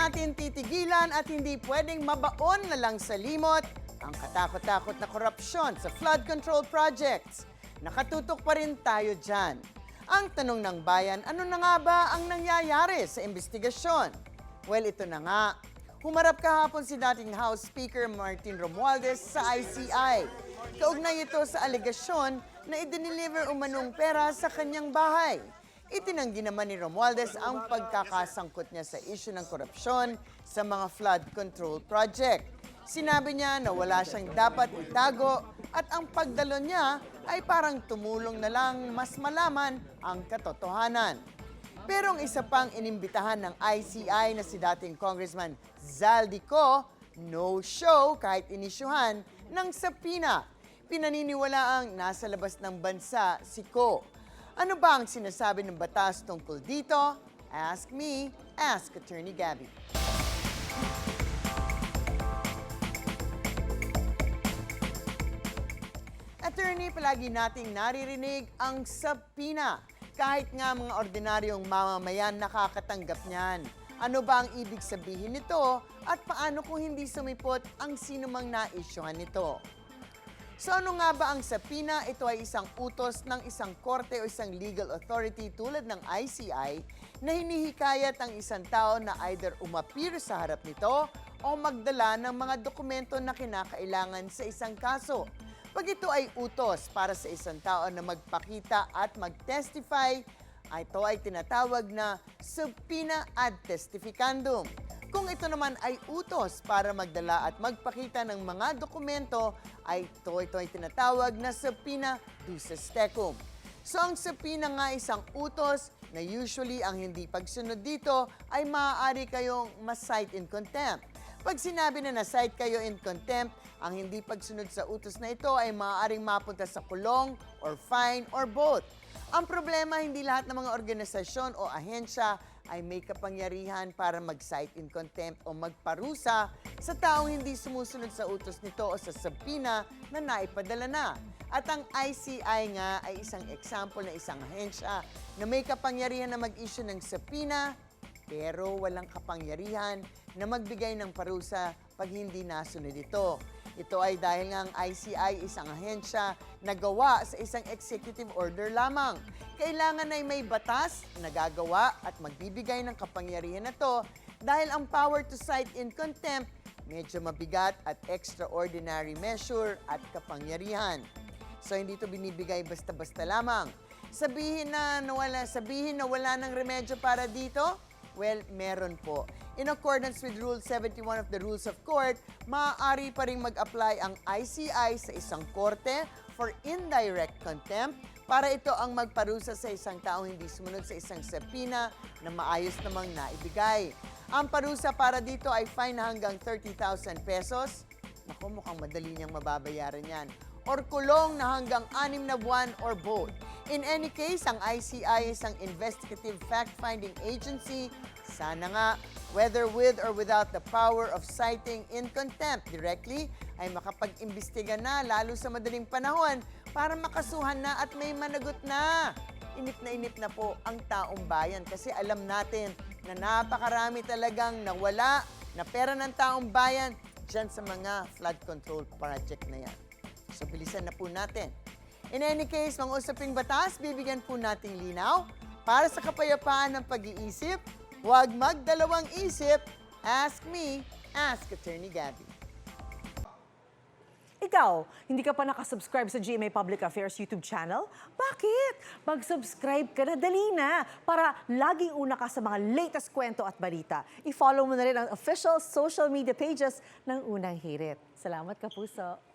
natin titigilan at hindi pwedeng mabaon na lang sa limot ang katakot-takot na korupsyon sa flood control projects. Nakatutok pa rin tayo dyan. Ang tanong ng bayan, ano na nga ba ang nangyayari sa investigasyon? Well, ito na nga. Humarap kahapon si dating House Speaker Martin Romualdez sa ICI. Kaugnay ito sa alegasyon na idiniliver umanong pera sa kanyang bahay. Itinanggi naman ni Romualdez ang pagkakasangkot niya sa isyu ng korupsyon sa mga flood control project. Sinabi niya na wala siyang dapat itago at ang pagdalo niya ay parang tumulong na lang mas malaman ang katotohanan. Pero ang isa pang inimbitahan ng ICI na si dating Congressman Zaldico, no show kahit inisyuhan ng sapina. Pinaniniwalaang nasa labas ng bansa si Ko. Ano ba ang sinasabi ng batas tungkol dito? Ask me, ask Attorney Gabby. Attorney, palagi nating naririnig ang sapina. Kahit nga mga ordinaryong mamamayan nakakatanggap niyan. Ano ba ang ibig sabihin nito at paano kung hindi sumipot ang sinumang naisyuhan nito? So ano nga ba ang sapina? Ito ay isang utos ng isang korte o isang legal authority tulad ng ICI na hinihikayat ang isang tao na either umapir sa harap nito o magdala ng mga dokumento na kinakailangan sa isang kaso. Pag ito ay utos para sa isang tao na magpakita at mag-testify, ito ay tinatawag na subpoena ad testificandum. Kung ito naman ay utos para magdala at magpakita ng mga dokumento, ito ay tinatawag na subpoena duces tecum. So ang subpoena nga isang utos na usually ang hindi pagsunod dito ay maaari kayong ma-cite in contempt. Pag sinabi na na-cite kayo in contempt, ang hindi pagsunod sa utos na ito ay maaaring mapunta sa kulong or fine or both. Ang problema, hindi lahat ng mga organisasyon o ahensya ay may kapangyarihan para mag-cite in contempt o magparusa sa taong hindi sumusunod sa utos nito o sa subpoena na naipadala na. At ang ICI nga ay isang example na isang ahensya na may kapangyarihan na mag-issue ng subpoena pero walang kapangyarihan na magbigay ng parusa pag hindi nasunod ito. Ito ay dahil nga ang ICI isang ahensya na gawa sa isang executive order lamang. Kailangan ay may batas na gagawa at magbibigay ng kapangyarihan na to dahil ang power to cite in contempt medyo mabigat at extraordinary measure at kapangyarihan. So hindi ito binibigay basta-basta lamang. Sabihin na wala ng remedyo para dito? Well, meron po. In accordance with Rule 71 of the Rules of Court, maaari pa rin mag-apply ang ICI sa isang korte for indirect contempt para ito ang magparusa sa isang taong hindi sumunod sa isang subpoena na maayos namang naibigay. Ang parusa para dito ay fine na hanggang 30,000 pesos. Naku, mukhang madali niyang mababayaran yan. Or kulong na hanggang 6 na buwan or both. In any case, ang ICI is ang investigative fact-finding agency. Sana nga, whether with or without the power of citing in contempt directly, ay makapag-imbestiga na lalo sa madaling panahon para makasuhan na at may managot na. Inip na po ang taong bayan kasi alam natin na napakarami talagang nawala na pera ng taong bayan dyan sa mga flood control project na yan. So bilisan na po natin. In any case, mga usaping batas, bibigyan po nating linaw para sa kapayapaan ng pag-iisip. Huwag magdalawang isip. Ask me, ask Attorney Gabby. Ikaw, hindi ka pa nakasubscribe sa GMA Public Affairs YouTube channel? Bakit? Mag-subscribe ka na, dali na, para laging una ka sa mga latest kwento at balita. I-follow mo na rin ang official social media pages ng Unang Hirit. Salamat, Kapuso.